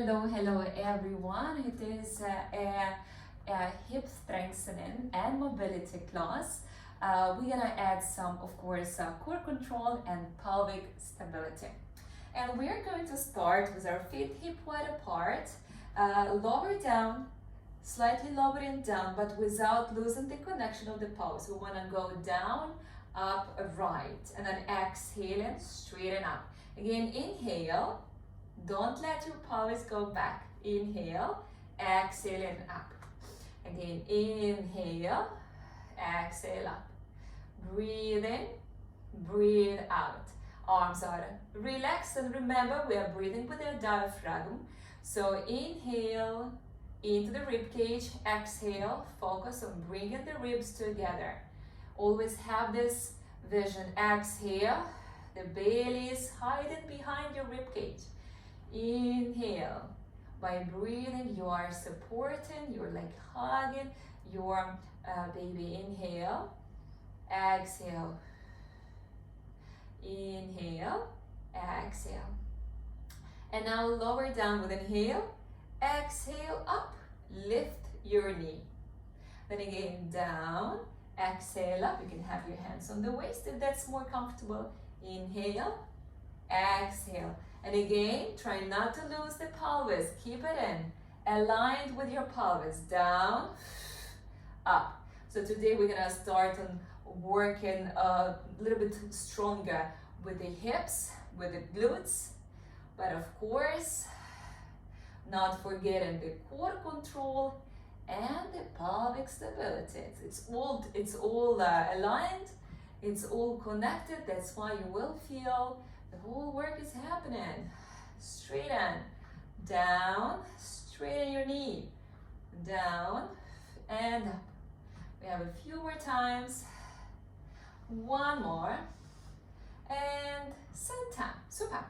Hello everyone. It is a hip strengthening and mobility class. We're gonna add some, of course, core control and pelvic stability. And we're going to start with our feet hip wide apart, lower down, slightly lowering down, but without losing the connection of the pelvis. We wanna go down, up, right, and then exhaling, straighten up. Again, inhale. Don't let your pelvis go back. Inhale, exhale and up. Again, inhale, exhale up. Breathe in, breathe out. Arms are relaxed, and remember we are breathing with our diaphragm. So inhale into the rib cage, exhale, focus on bringing the ribs together. Always have this vision. Exhale, the belly is hiding behind your rib cage. Inhale. By breathing, you are supporting, you're like hugging your baby. Inhale. Exhale. Inhale. Exhale. And now lower down with inhale. Exhale up. Lift your knee. Then again down. Exhale up. You can have your hands on the waist if that's more comfortable. Inhale. Exhale. And again, try not to lose the pelvis. Keep it in. Aligned with your pelvis. Down, up. So today we're gonna start on working a little bit stronger with the hips, with the glutes. But of course, not forgetting the core control and the pelvic stability. It's all aligned. It's all connected. That's why you will feel the whole work is happening. Straighten, down, straighten your knee, down and up. We have a few more times. One more. And center. Super.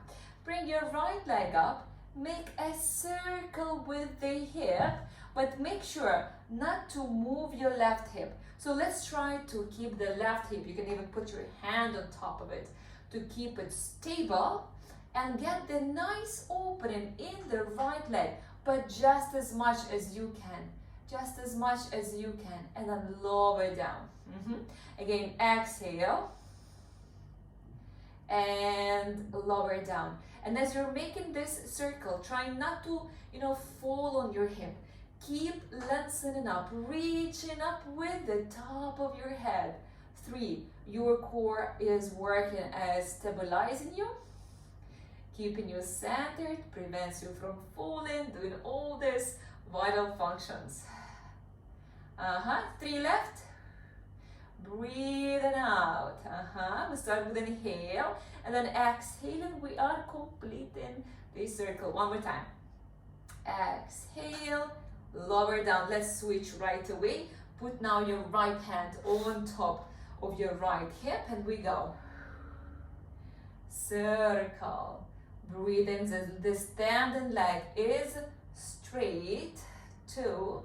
Bring your right leg up. Make a circle with the hip, but make sure not to move your left hip. So let's try to keep the left hip. You can even put your hand on top of it to keep it stable and get the nice opening in the right leg, but just as much as you can. Just as much as you can. And then lower down. Again, exhale. And lower down. And as you're making this circle, try not to, fall on your hip. Keep lengthening up, reaching up with the top of your head. 3, your core is working as stabilizing you, keeping you centered, prevents you from falling, doing all these vital functions. 3 left. Breathing out. We start with an inhale and then exhaling. We are completing the circle. One more time. Exhale, lower down. Let's switch right away. Put now your right hand on top of your right hip and we go. Circle. Breathe in. The standing leg is straight. 2,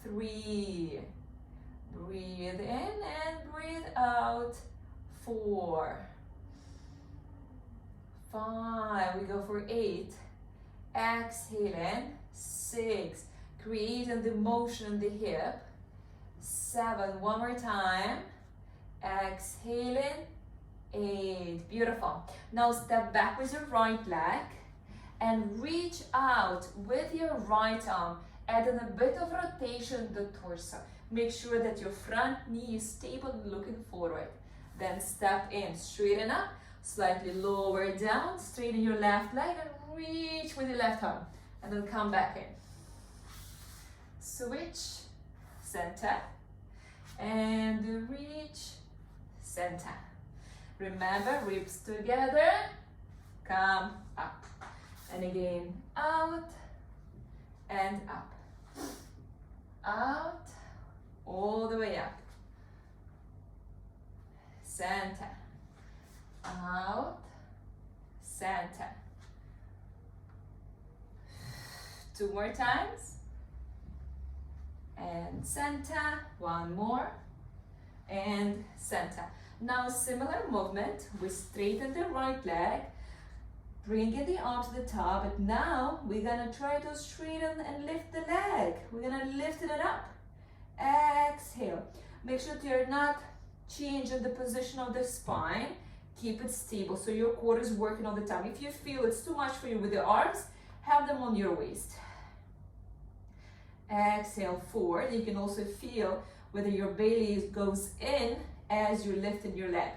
3. Breathe in and breathe out. 4, 5. We go for 8. Exhaling. 6. Creating the motion in the hip. 7. One more time. Exhaling. 8. Beautiful. Now step back with your right leg and reach out with your right arm, adding a bit of rotation to the torso. Make sure that your front knee is stable and looking forward. Then step in, straighten up, slightly lower down, straighten your left leg and reach with your left arm. And then come back in. Switch, center, and reach, center. Remember, ribs together, come up. And again, out and up. Out, all the way up. Center, out, center. 2 more times. And center, 1 more. And center. Now similar movement, we straighten the right leg, Bringing the arm to the top, but now we're gonna try to straighten and lift the leg. We're gonna lift it up. Exhale. Make sure that you're not changing the position of the spine. Keep it stable so your core is working all the time. If you feel it's too much for you with the arms, have them on your waist. Exhale forward. You can also feel whether your belly goes in as you're lifting your leg.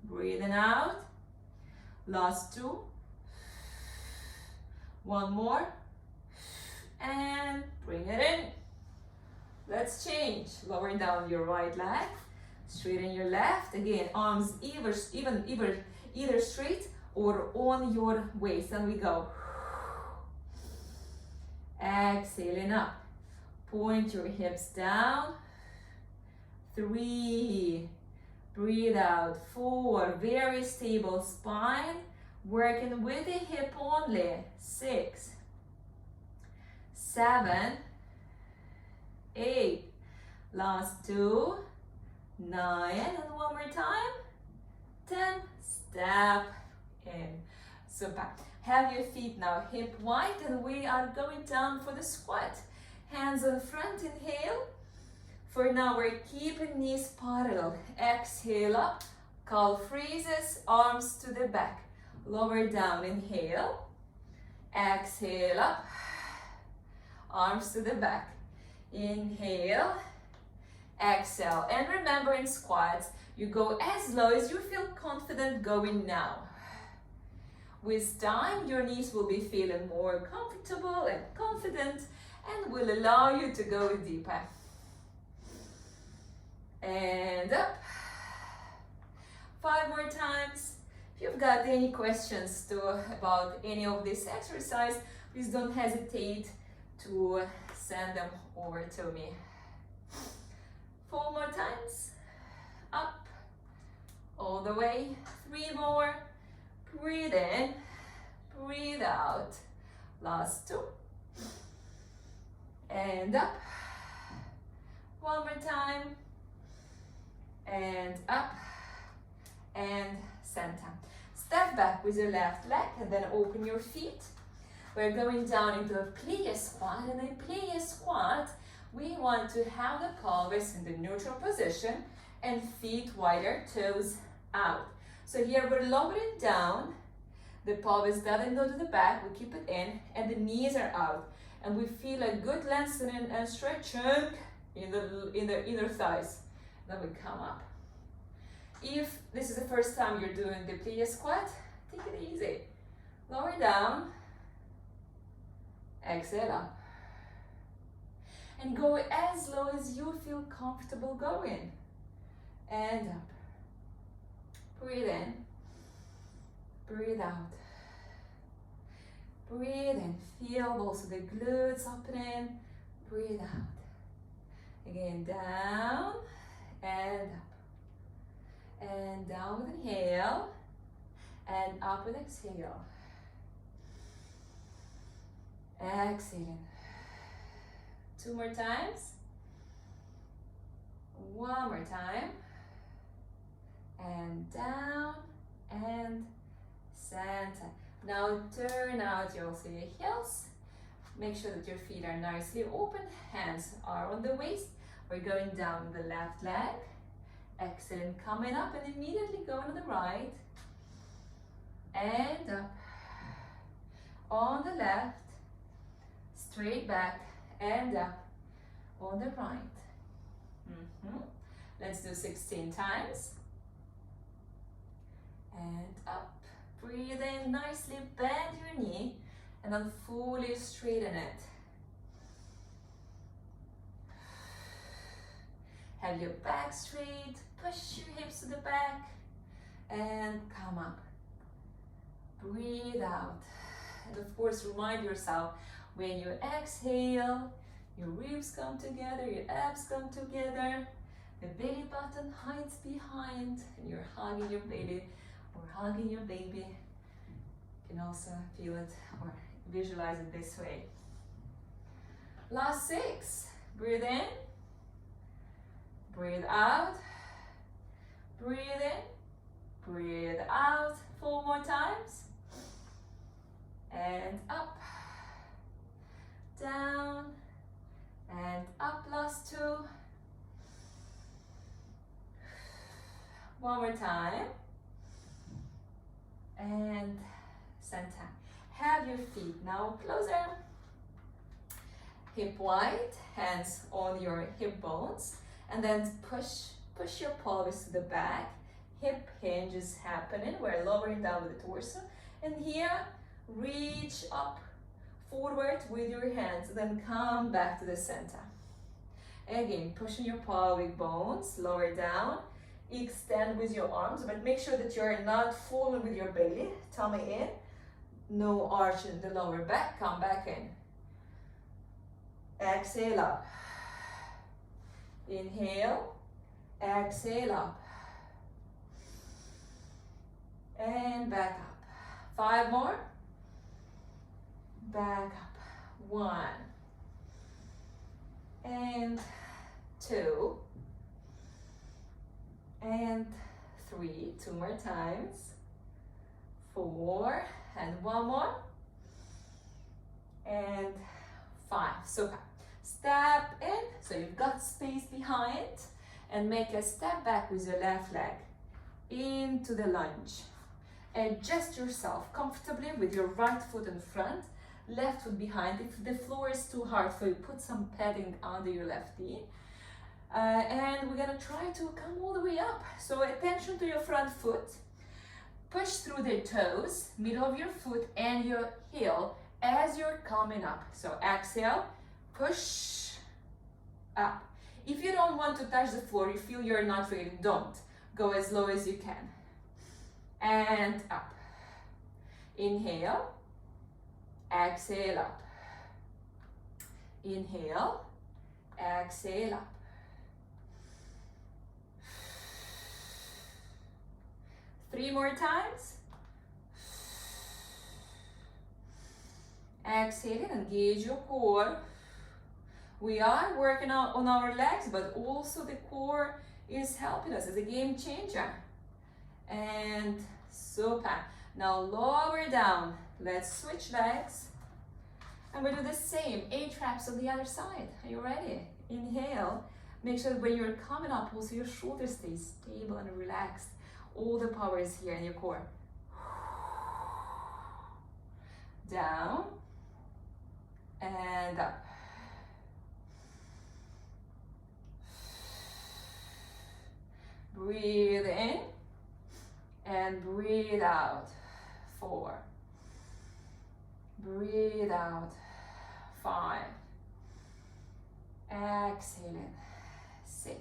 Breathing out. Last two. One more. And bring it in. Let's change. Lower down your right leg. Straighten your left. Again, arms either straight or on your waist. And we go. Exhaling up. Point your hips down. 3. Breathe out. 4. Very stable spine. Working with the hip only. 6. 7. 8. Last 2. 9. And one more time. 10. Step in. Super. Have your feet now hip wide and we are going down for the squat. Hands on front, inhale. For now we're keeping knees parallel. Exhale up, calf raises, arms to the back. Lower down, inhale. Exhale up, arms to the back. Inhale, exhale. And remember in squats, you go as low as you feel confident going now. With time, your knees will be feeling more comfortable and confident and will allow you to go deeper. And up. 5 more times. If you've got any questions about any of this exercise, please don't hesitate to send them over to me. 4 more times. Up. All the way. 3 more. Breathe in, breathe out. Last 2. And up. 1 more time. And up. And center. Step back with your left leg and then open your feet. We're going down into a plie squat. In a plie squat, we want to have the pelvis in the neutral position and feet wider, toes out. So here we're lowering down, the pelvis doesn't go to the back, we keep it in, and the knees are out. And we feel a good lengthening and stretching in the inner thighs. Then we come up. If this is the first time you're doing the plie squat, take it easy. Lower down, exhale up. And go as low as you feel comfortable going. And up. Breathe in, breathe out. Breathe in, feel also the glutes opening, breathe out. Again, down and up. And down with inhale, and up with exhale. Exhaling. 2 more times. 1 more time. And down and center. Now turn out your heels. Make sure that your feet are nicely open. Hands are on the waist. We're going down with the left leg. Excellent. Coming up and immediately going to the right. And up. On the left. Straight back and up. On the right. Let's do 16 times. And up. Breathe in nicely, bend your knee, and then fully straighten it. Have your back straight, push your hips to the back, and come up. Breathe out. And of course, remind yourself, when you exhale, your ribs come together, your abs come together, the belly button hides behind, and you're hugging your belly or hugging your baby. You can also feel it or visualize it this way. Last 6. Breathe in, breathe out, breathe in, breathe out, 4 more times, and up, down, and up, last 2, one more time, and center. Have your feet now closer, hip wide, hands on your hip bones, and then push your pelvis to the back, hip hinges happening, we're lowering down with the torso, and here, reach up, forward with your hands, then come back to the center. Again, pushing your pelvic bones, lower down, extend with your arms, but make sure that you're not falling with your belly, tummy in, no arch in the lower back, come back in. Exhale up. Inhale, exhale up. And back up. 5 more. Back up. 1. And 2. And 3. 2 more times. 4. And 1 more. And 5. Super. Step in, so you've got space behind, and make a step back with your left leg into the lunge. Adjust yourself comfortably with your right foot in front, left foot behind. If the floor is too hard for you, put some padding under your left knee. And we're gonna try to come all the way up. So attention to your front foot. Push through the toes, middle of your foot and your heel as you're coming up. So exhale, push up. If you don't want to touch the floor, you feel you're not ready, don't. Go as low as you can. And up. Inhale, exhale up. Inhale, exhale up. Three more times. Exhale, engage your core. We are working on our legs, but also the core is helping us. It's a game changer. And super. Now lower down. Let's switch legs. And we do the same. 8 reps on the other side. Are you ready? Inhale. Make sure that when you're coming up, also your shoulders stay stable and relaxed. All the power is here in your core. Down. And up. Breathe in and breathe out. 4. Breathe out. 5. Exhale in. 6.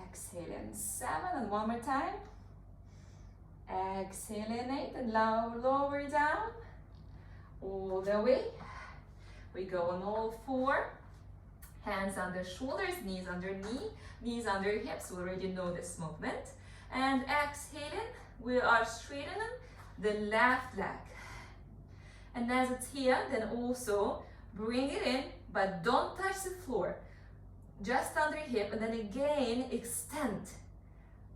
Exhale in. 7. And one more time. Exhale in. 8. And lower down. All the way. We go on all 4. Hands under shoulders, knees under knee, knees under hips. We already know this movement. And exhaling, we are straightening the left leg. And as it's here, then also bring it in, but don't touch the floor. Just under hip, and then again, extend.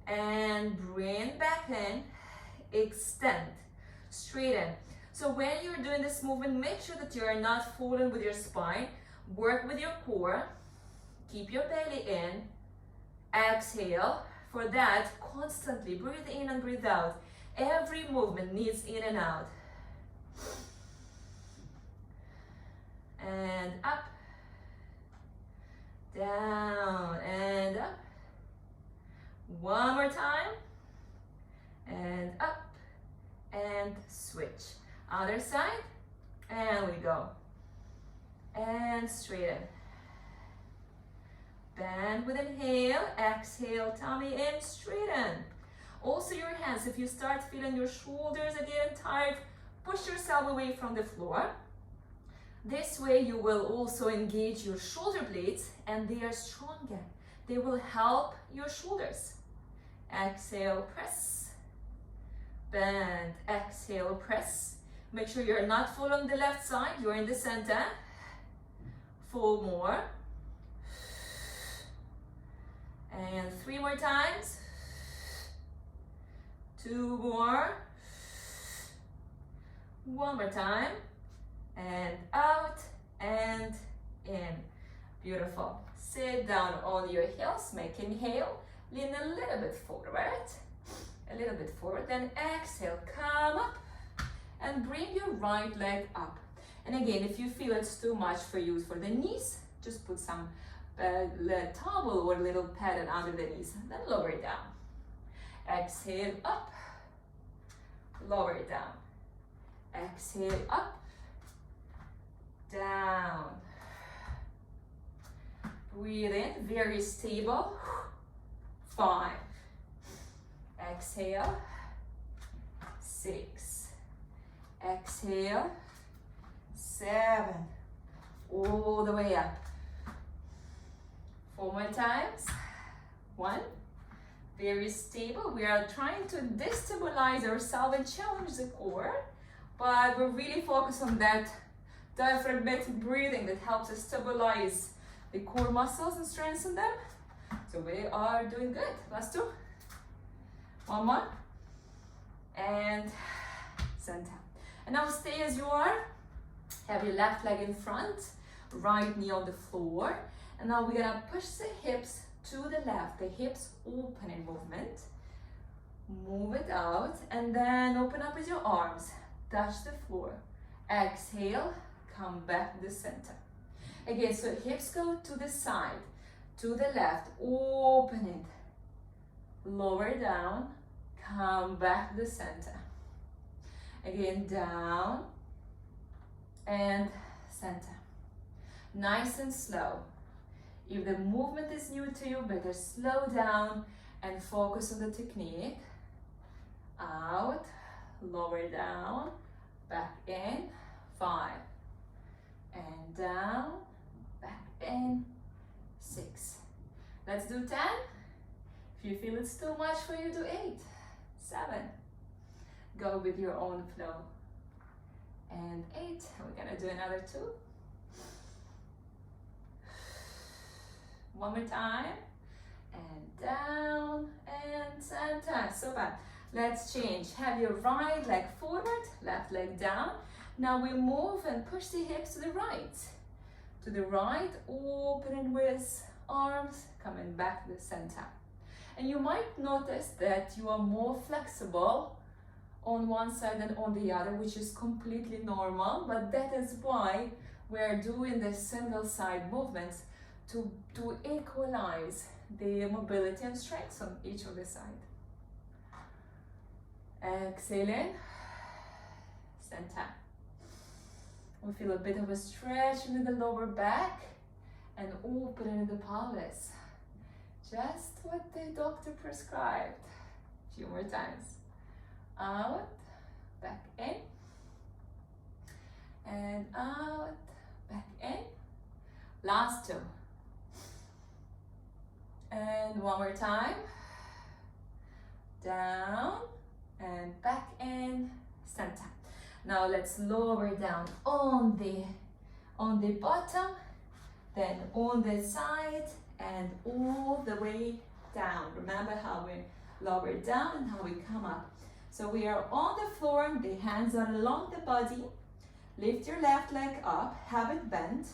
And bring back in, extend, straighten. So when you're doing this movement, make sure that you are not falling with your spine. Work with your core, keep your belly in, exhale. For that, constantly breathe in and breathe out. Every movement needs in and out. And up, down, and up. One more time, and up, and switch. Other side, and we go. And straighten. Bend with inhale, exhale, tummy in, straighten. Also your hands, if you start feeling your shoulders are getting tired, push yourself away from the floor. This way you will also engage your shoulder blades and they are stronger. They will help your shoulders. Exhale, press. Bend, exhale, press. Make sure you're not full on the left side, you're in the center. 4 more. And 3 more times. 2 more. 1 more time. And out and in. Beautiful. Sit down on your heels. Make inhale. Lean a little bit forward. A little bit forward. Then exhale. Come up. And bring your right leg up. And again, if you feel it's too much for you for the knees, just put some towel or little padded under the knees. Then lower it down. Exhale up. Lower it down. Exhale up. Down. Breathe in, very stable. 5. Exhale. 6. Exhale. 7. All the way up. 4 more times. 1. Very stable. We are trying to destabilize ourselves and challenge the core, but we're really focused on that diaphragmatic breathing that helps us stabilize the core muscles and strengthen them. So we are doing good. Last 2. 1 more. And center. And now stay as you are. Have your left leg in front, right knee on the floor. And now we're gonna push the hips to the left, the hips open in movement. Move it out and then open up with your arms. Touch the floor. Exhale, come back to the center. Again, so hips go to the side, to the left, open it. Lower down, come back to the center. Again, down and center. Nice and slow. If the movement is new to you, better slow down and focus on the technique. Out, lower down, back in, 5. And down, back in, 6. Let's do 10. If you feel it's too much for you, do 8, 7. Go with your own flow. And 8, we're gonna do another 2. 1 more time. And down and center. Super. Let's change. Have your right leg forward, left leg down. Now we move and push the hips to the right. To the right, opening with arms, coming back to the center. And you might notice that you are more flexible on one side than on the other, which is completely normal, but that is why we're doing the single side movements to equalize the mobility and strength on each of the side. Exhale in, center. We feel a bit of a stretch in the lower back and opening the pelvis. Just what the doctor prescribed. A few more times. Out, back in, and out, back in. Last 2. And 1 more time. Down and back in, center. Now let's lower down on the bottom, then on the side and all the way down. Remember how we lower down and how we come up. So we are on the floor, the hands are along the body. Lift your left leg up, have it bent.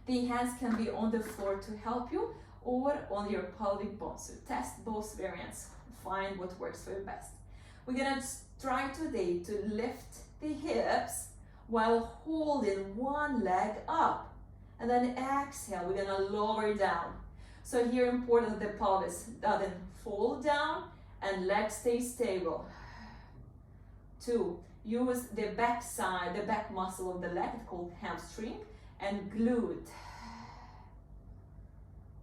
The hands can be on the floor to help you or on your pelvic bones. So test both variants, find what works for you best. We're gonna try today to lift the hips while holding one leg up. And then exhale, we're gonna lower down. So here important that the pelvis doesn't fall down and legs stay stable. 2, use the back side, the back muscle of the leg, it's called hamstring, and glute.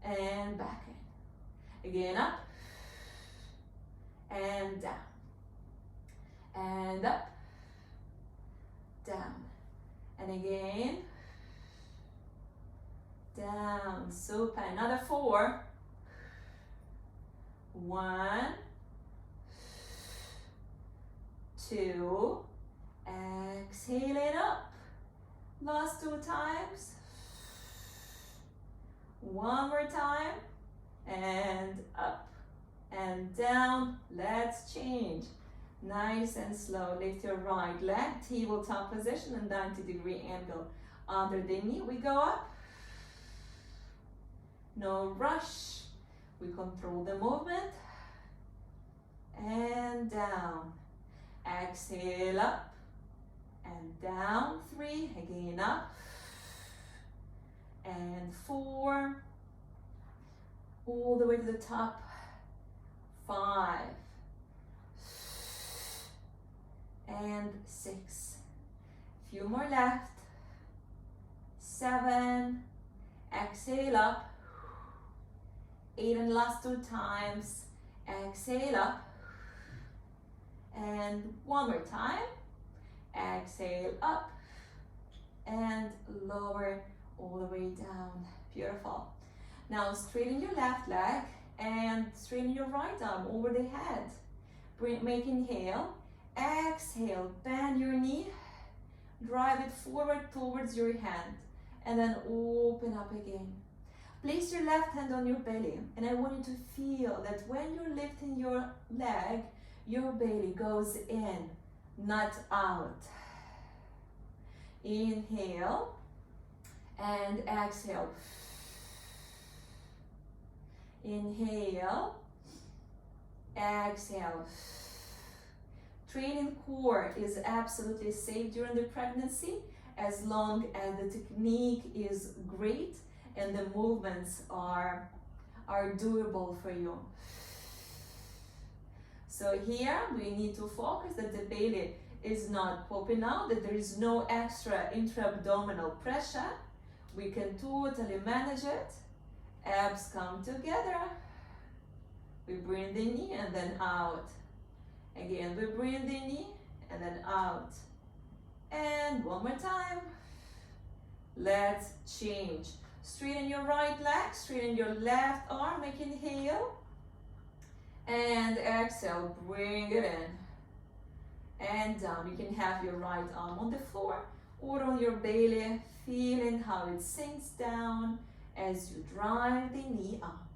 And back in. Again, up. And down. And up. Down. And again. Down. Super. Another 4. 1. 2. Exhale it up. Last 2 times. 1 more time. And up. and down. Let's change. Nice and slow. Lift your right leg, tabletop position and 90-degree angle under the knee. We go up. No rush. We control the movement. And down. Exhale up and down. 3. Again up. And 4. All the way to the top. 5. And 6. Few more left. 7. Exhale up. 8 and last 2 times. Exhale up. And one more time. Exhale up. And lower all the way down. Beautiful. Now straighten your left leg and straighten your right arm over the head. Make inhale. Exhale, bend your knee, drive it forward towards your hand, and then open up again. Place your left hand on your belly, and I want you to feel that when you're lifting your leg, your belly goes in, not out. Inhale, and exhale. Inhale, exhale. Training core is absolutely safe during the pregnancy as long as the technique is great and the movements are doable for you. So here we need to focus that the belly is not popping out, that there is no extra intra-abdominal pressure. We can totally manage it. Abs come together. We bring the knee and then out. Again, we bring the knee and then out. And one more time. Let's change. Straighten your right leg, straighten your left arm, make inhale. And exhale, bring it in. And down. You can have your right arm on the floor or on your belly, feeling how it sinks down as you drive the knee up.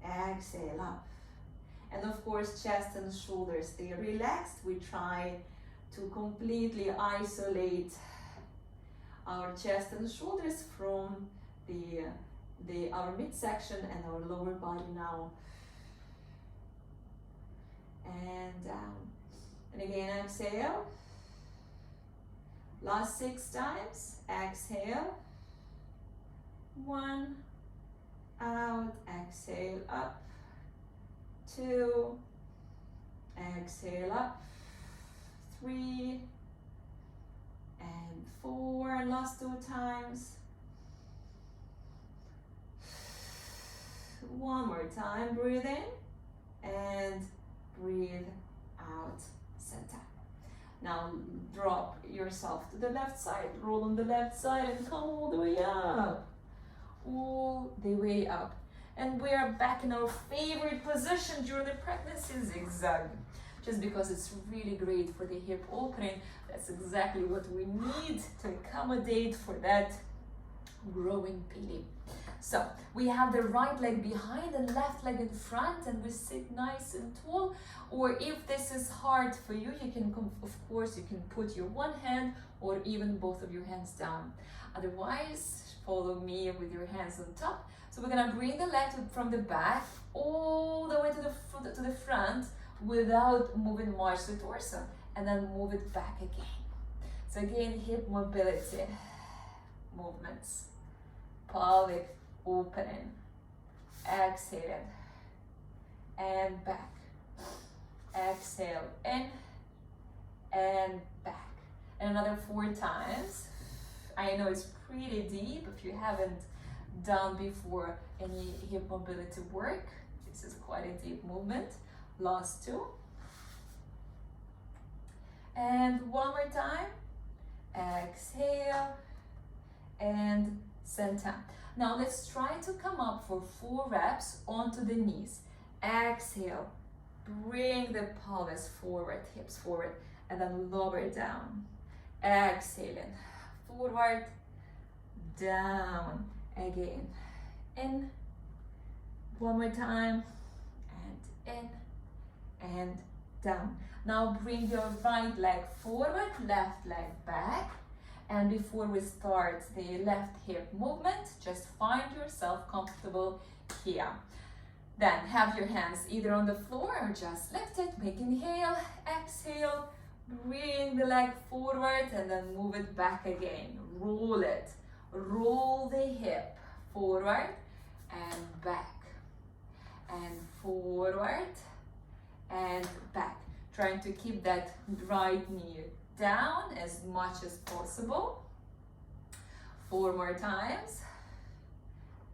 Exhale up. And of course, chest and shoulders stay relaxed. We try to completely isolate our chest and shoulders from our midsection and our lower body now. And down. And again, exhale. Last 6 times. Exhale. 1. Out. Exhale up. 2. Exhale up. 3. And 4. And last 2 times. One more time. Breathe in and breathe out. Center. Now drop yourself to the left side. Roll on the left side and come all the way up. All the way up. And we are back in our favorite position during the pregnancy, zigzag. Just because it's really great for the hip opening. That's exactly what we need to accommodate for that growing belly. So we have the right leg behind and left leg in front, and we sit nice and tall. Or if this is hard for you, you can, of course, you can put your one hand or even both of your hands down. Otherwise, follow me with your hands on top. So we're gonna bring the leg from the back all the way to the front without moving much the torso, and then move it back again. So again, hip mobility movements. Pelvic opening, exhaling, and back. Exhale in and back. And another 4 times. I know it's pretty deep if you haven't done before any hip mobility work. This is quite a deep movement. Last 2. And one more time. Exhale and center. Now let's try to come up for 4 reps onto the knees. Exhale. Bring the pelvis forward, hips forward, and then lower down. Exhaling. Forward, down. Again. In. One more time. And in and down. Now bring your right leg forward, left leg back. And before we start the left hip movement, just find yourself comfortable here. Then have your hands either on the floor or just lift it. Make inhale, exhale, bring the leg forward and then move it back again. Roll it. Roll the hip forward and back. And forward and back. Trying to keep that right knee down as much as possible. 4 more times.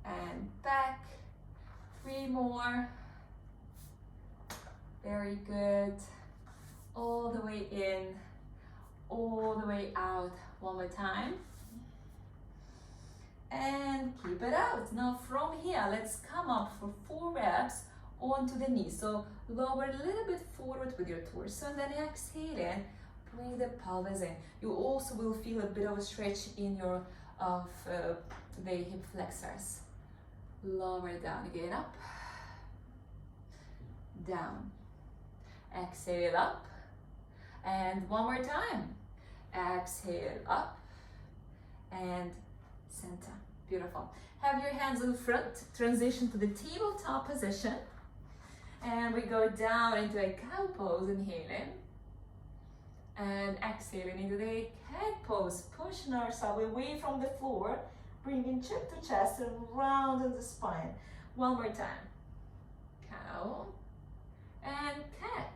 And back. 3 more. Very good. All the way in, all the way out. 1 more time. And keep it out. Now from here, let's come up for 4 reps onto the knee. So lower a little bit forward with your torso and then exhale in. Bring the pelvis in. You also will feel a bit of a stretch in your the hip flexors. Lower down again, up, down. Exhale up, and 1 more time. Exhale up, and center. Beautiful. Have your hands in front. Transition to the tabletop position, and we go down into a cow pose. Inhaling. And exhaling into the cat pose, pushing ourselves away from the floor, bringing chin to chest and round in the spine. 1 more time. Cow and cat.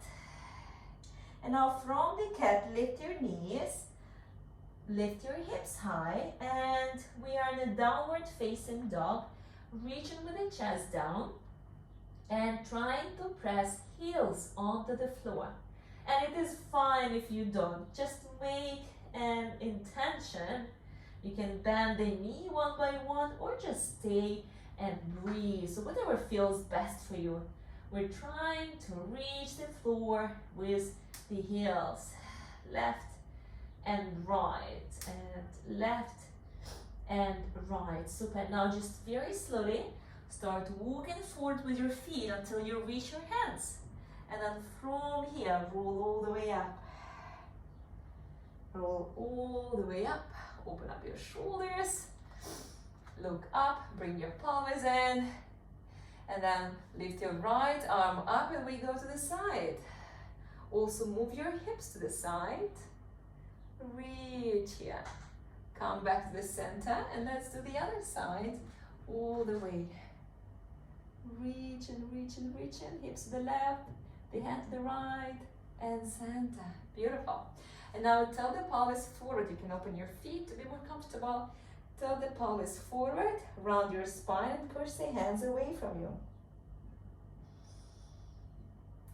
And now from the cat, lift your knees, lift your hips high, and we are in a downward facing dog, reaching with the chest down and trying to press heels onto the floor. And it is fine if you don't. Just make an intention. You can bend the knee 1 by 1 or just stay and breathe. So whatever feels best for you. We're trying to reach the floor with the heels. Left and right and left and right. Super. Now just very slowly start walking forward with your feet until you reach your hands. And then from here, roll all the way up. Roll all the way up. Open up your shoulders. Look up, bring your pelvis in. And then lift your right arm up and we go to the side. Also move your hips to the side. Reach here. Come back to the center and let's do the other side. All the way. Reach and reach and reach and hips to the left. The hand to the right and center. Beautiful. And now tilt the pelvis forward. You can open your feet to be more comfortable. Tilt the pelvis forward, round your spine and push the hands away from you.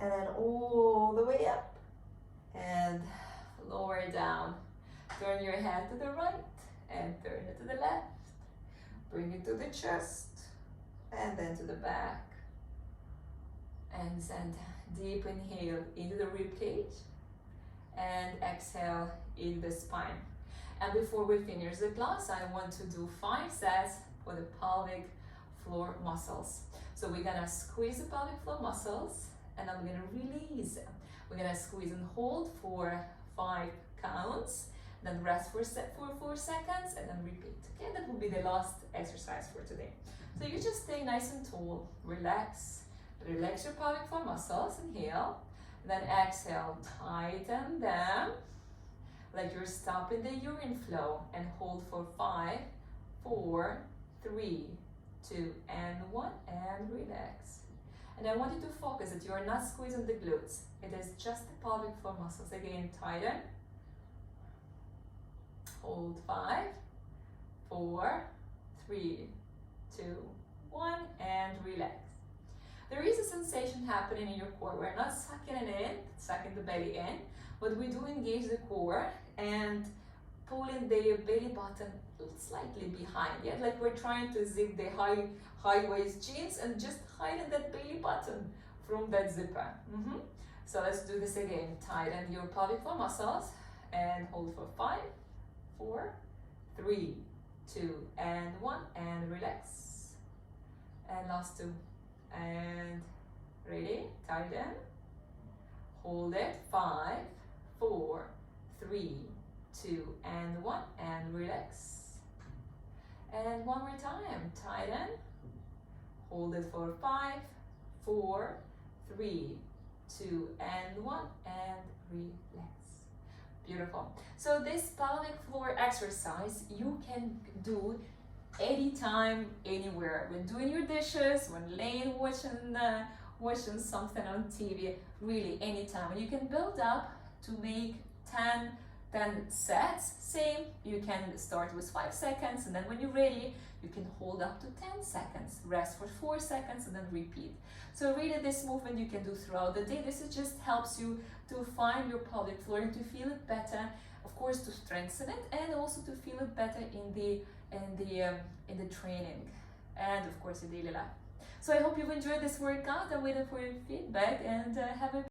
And then all the way up and lower down. Turn your head to the right and turn it to the left. Bring it to the chest and then to the back and center. Deep inhale into the rib cage and exhale in the spine. And before we finish the class, I want to do 5 sets for the pelvic floor muscles. So we're gonna squeeze the pelvic floor muscles and I'm gonna release them. We're gonna squeeze and hold for 5 counts, then rest for 4 seconds and then repeat. Okay, that will be the last exercise for today. So you just stay nice and tall, relax. Relax your pelvic floor muscles, inhale, then exhale, tighten them, like you're stopping the urine flow and hold for 5, 4, 3, 2, and 1, and relax. And I want you to focus that you are not squeezing the glutes, it is just the pelvic floor muscles. Again, tighten, hold 5, 4, 3, 2, 1, and relax. There is a sensation happening in your core. We're not sucking it in, sucking the belly in, but we do engage the core and pulling the belly button slightly behind. Yeah, like we're trying to zip the high waist jeans and just hiding that belly button from that zipper. So let's do this again. Tighten your pelvic floor muscles and hold for 5, 4, 3, 2, and 1, and relax. And last 2. And Ready? Tighten. Hold it. 5, 4, 3, 2, and 1. And relax. And one more time. Tighten. Hold it for 5, 4, 3, 2, and 1. And relax. Beautiful. So this pelvic floor exercise you can do anytime, anywhere. When doing your dishes, when laying watching something on TV, really anytime. And you can build up to make 10 sets. Same, you can start with 5 seconds, and then when you're ready, you can hold up to 10 seconds, rest for 4 seconds, and then repeat. So really this movement you can do throughout the day. This is just helps you to find your pelvic floor and to feel it better, of course to strengthen it, and also to feel it better in the training, and of course in daily life. So I hope you've enjoyed this workout. I'm waiting for your feedback, and have a